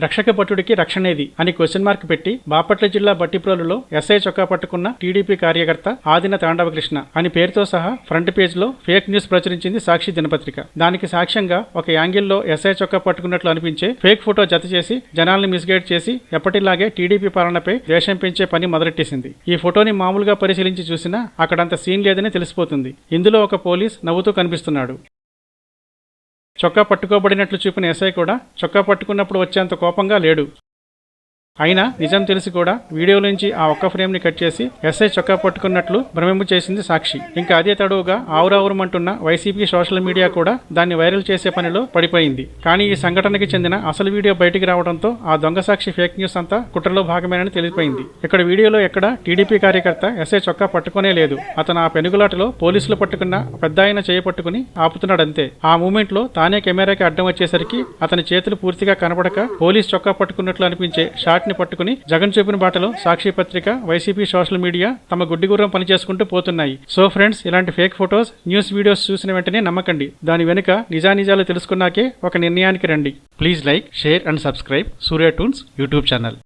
రక్షక భటుడికి రక్షణేది అని question mark పెట్టి బాపట్ల జిల్లా బట్టిప్రోలులో ఎస్ఐ చొక్కా పట్టుకున్న టీడీపీ కార్యకర్త ఆదిన తాండవకృష్ణ అని పేరుతో సహా ఫ్రంట్ పేజ్ లో ఫేక్ న్యూస్ ప్రచురించింది సాక్షి దినపత్రిక. దానికి సాక్ష్యంగా ఒక యాంగిల్లో ఎస్ఐ చొక్కా పట్టుకున్నట్లు అనిపించే ఫేక్ ఫోటో జత చేసి జనాల్ని మిస్గైడ్ చేసి ఎప్పటిలాగే టీడీపీ పాలనపై ద్వేషం పెంచే పని మొదలెట్టేసింది. ఈ ఫోటోని మామూలుగా పరిశీలించి చూసినా అక్కడంత సీన్ లేదని తెలిసిపోతుంది. ఇందులో ఒక పోలీస్ నవ్వుతూ కనిపిస్తున్నాడు. చొక్కా పట్టుకోబడినట్లు చూపిన ఎస్ఐ కూడా చొక్కా పట్టుకున్నప్పుడు వచ్చేంత కోపంగా లేడు. అయినా నిజం తెలిసి కూడా వీడియో నుంచి ఆ ఒక్క ఫ్రేమ్ ని కట్ చేసి ఎస్ఐ చొక్కా పట్టుకున్నట్లు భ్రమింపు చేసింది సాక్షి. ఇంకా అదే తడువుగా ఆవురావురమంటున్న వైసీపీ సోషల్ మీడియా కూడా దాన్ని వైరల్ చేసే పనిలో పడిపోయింది. కానీ ఈ సంఘటనకి చెందిన అసలు వీడియో బయటికి రావడంతో ఆ దొంగ సాక్షి ఫేక్ న్యూస్ అంతా కుట్రలో భాగమేనని తెలిసిపోయింది. ఇక్కడ వీడియోలో ఎక్కడ టీడీపీ కార్యకర్త ఎస్ఐ చొక్కా పట్టుకునే లేదు. అతను ఆ పెనుగులాటలో పోలీసులు పట్టుకున్న పెద్ద ఆయన చేయి పట్టుకుని ఆపుతున్నాడంతే. ఆ మూమెంట్ లో తానే కెమెరాకి అడ్డం వచ్చేసరికి అతని చేతులు పూర్తిగా కనబడక పోలీస్ చొక్కా పట్టుకున్నట్లు అనిపించే షాట్ ని పట్టుకుని జగన్ చూపిన బాటలో సాక్షి పత్రిక, వైసీపీ సోషల్ మీడియా తమ గుడ్డిగుర్రం పనిచేసుకుంటూ పోతున్నాయి. సో ఫ్రెండ్స్, ఇలాంటి ఫేక్ ఫోటోస్, న్యూస్ వీడియోస్ చూసిన వెంటనే నమ్మకండి. దాని వెనుక నిజానిజాలు తెలుసుకున్నాకే ఒక నిర్ణయానికి రండి. Please like, share and subscribe Surya tunes YouTube channel.